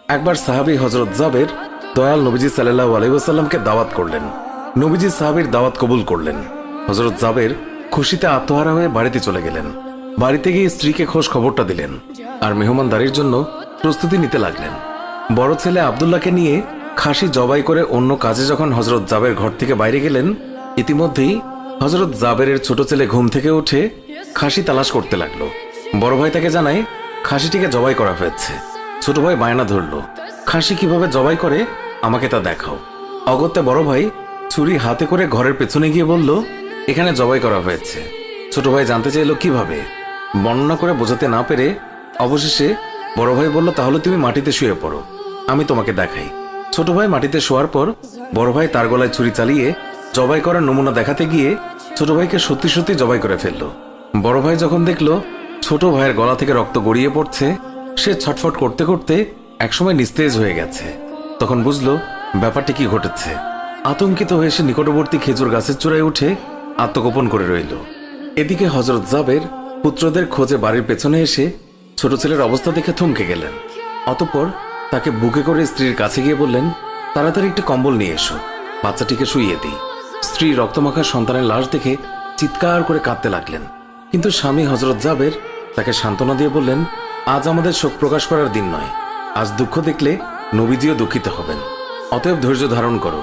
একবার সাহাবী হযরত জাবের দয়াল নবীজি সাল্লাল্লাহু আলাইহি ওয়াসাল্লামকে দাওয়াত করলেন। নবীজি সাহাবীর দাওয়াত কবুল করলেন। হযরত জাবের খুশিতে আত্মহারা হয়ে বাড়িতে চলে গেলেন। বাড়িতে গিয়ে স্ত্রীকে খোঁজ খবরটা দিলেন আর মেহমানদারির জন্য প্রস্তুতি নিতে লাগলেন। বড় ছেলে আব্দুল্লাহকে নিয়ে খাসি জবাই করে অন্য কাজে যখন হযরত জাবের ঘর থেকে বাইরে গেলেন, ইতিমধ্যেই হযরত জাবেরের ছোট ছেলে ঘুম থেকে উঠে খাসি তালাশ করতে লাগলো। বড় ভাই তাকে জানায় খাসিটিকে জবাই করা হয়েছে। ছোট ভাই বায়না ধরলো, খাসি কিভাবে জবাই করে আমাকে তা দেখাও। অগত্যা বড় ভাই ছুরি হাতে করে ঘরের পেছনে গিয়ে বলল, এখানে জবাই করা হয়েছে। ছোট ভাই জানতে চাইল কিভাবে। বর্ণনা করে বোঝাতে না পেরে অবশেষে বড় ভাই বলল, তাহলে তুমি মাটিতে শুয়ে পড়ো, আমি তোমাকে দেখাই। ছোট ভাই মাটিতে শোয়ার পর বড় ভাই তার গলায় ছুরি চালিয়ে জবাই করার নমুনা দেখাতে গিয়ে ছোট ভাইকে সত্যি সত্যি জবাই করে ফেললো। বড় ভাই যখন দেখলো ছোট ভাইয়ের গলা থেকে রক্ত গড়িয়ে পড়ছে, সে ছটফট করতে করতে একসময় নিস্তেজ হয়ে গেছে। তখন বুঝলো ব্যাপারটি কি ঘটেছে। আতঙ্কিত হয়ে সে নিকটবর্তী খেজুর গাছের চূড়ায় উঠে আত্মগোপন করে রইল। এদিকে হযরত জাবের পুত্রদের খোঁজে বাড়ির পেছনে এসে ছোট ছেলের অবস্থা দেখে থমকে গেলেন। অতঃপর তাকে বুকে করে স্ত্রীর কাছে গিয়ে বললেন, তাড়াতাড়ি একটি কম্বল নিয়ে এসো, বাচ্চাটিকে শুইয়ে দিই। স্ত্রী রক্তমাখা সন্তানের লাশ দেখে চিৎকার করে কাঁদতে লাগলেন। কিন্তু স্বামী হযরত জাবের তাকে সান্ত্বনা দিয়ে বললেন, আজ আমাদের শোক প্রকাশ করার দিন নয়, আজ দুঃখ দেখলে নবীজিও দুঃখিত হবেন। অতএব ধৈর্য ধারণ করো,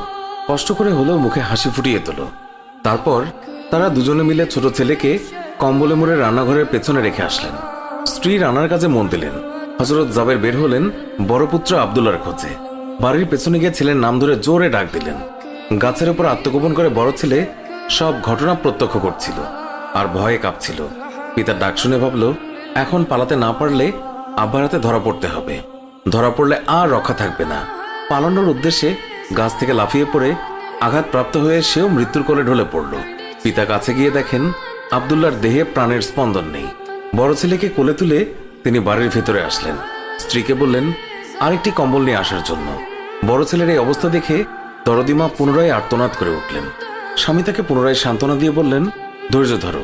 কষ্ট করে হলেও মুখে হাসি ফুটিয়ে তোলো। তারপর তারা দুজনে মিলে ছোট ছেলেকে কম্বলে মুড়ে রান্নাঘরের পেছনে রেখে আসলেন। স্ত্রী রান্নার কাজে মন দিলেন। হযরত জাবের বের হলেন বড় পুত্র আব্দুল্লাহর খোঁজে। বাড়ির পেছনে গিয়ে ছেলের নাম ধরে জোরে ডাক দিলেন। গাছের উপর আত্মগোপন করে বড় ছেলে সব ঘটনা প্রত্যক্ষ করছিল আর ভয়ে কাঁপছিল। পিতার ডাক শুনে ভাবল, এখন পালাতে না পারলে আব্বার হাতে ধরা পড়তে হবে। ধরা পড়লে আর রক্ষা থাকবে না। পালানোর উদ্দেশ্যে গাছ থেকে লাফিয়ে পড়ে আঘাতপ্রাপ্ত হয়ে সেও মৃত্যুর কোলে ঢলে পড়ল। পিতা কাছে গিয়ে দেখেন আব্দুল্লাহর দেহে প্রাণের স্পন্দন নেই। বড় ছেলেকে কোলে তুলে তিনি বাড়ির ভেতরে আসলেন। স্ত্রীকে বললেন আরেকটি কম্বল নিয়ে আসার জন্য। বড় ছেলের এই অবস্থা দেখে দরদিমা পুনরায় আর্তনাদ করে উঠলেন। স্বামী তাকে পুনরায় সান্ত্বনা দিয়ে বললেন, ধৈর্য ধরো,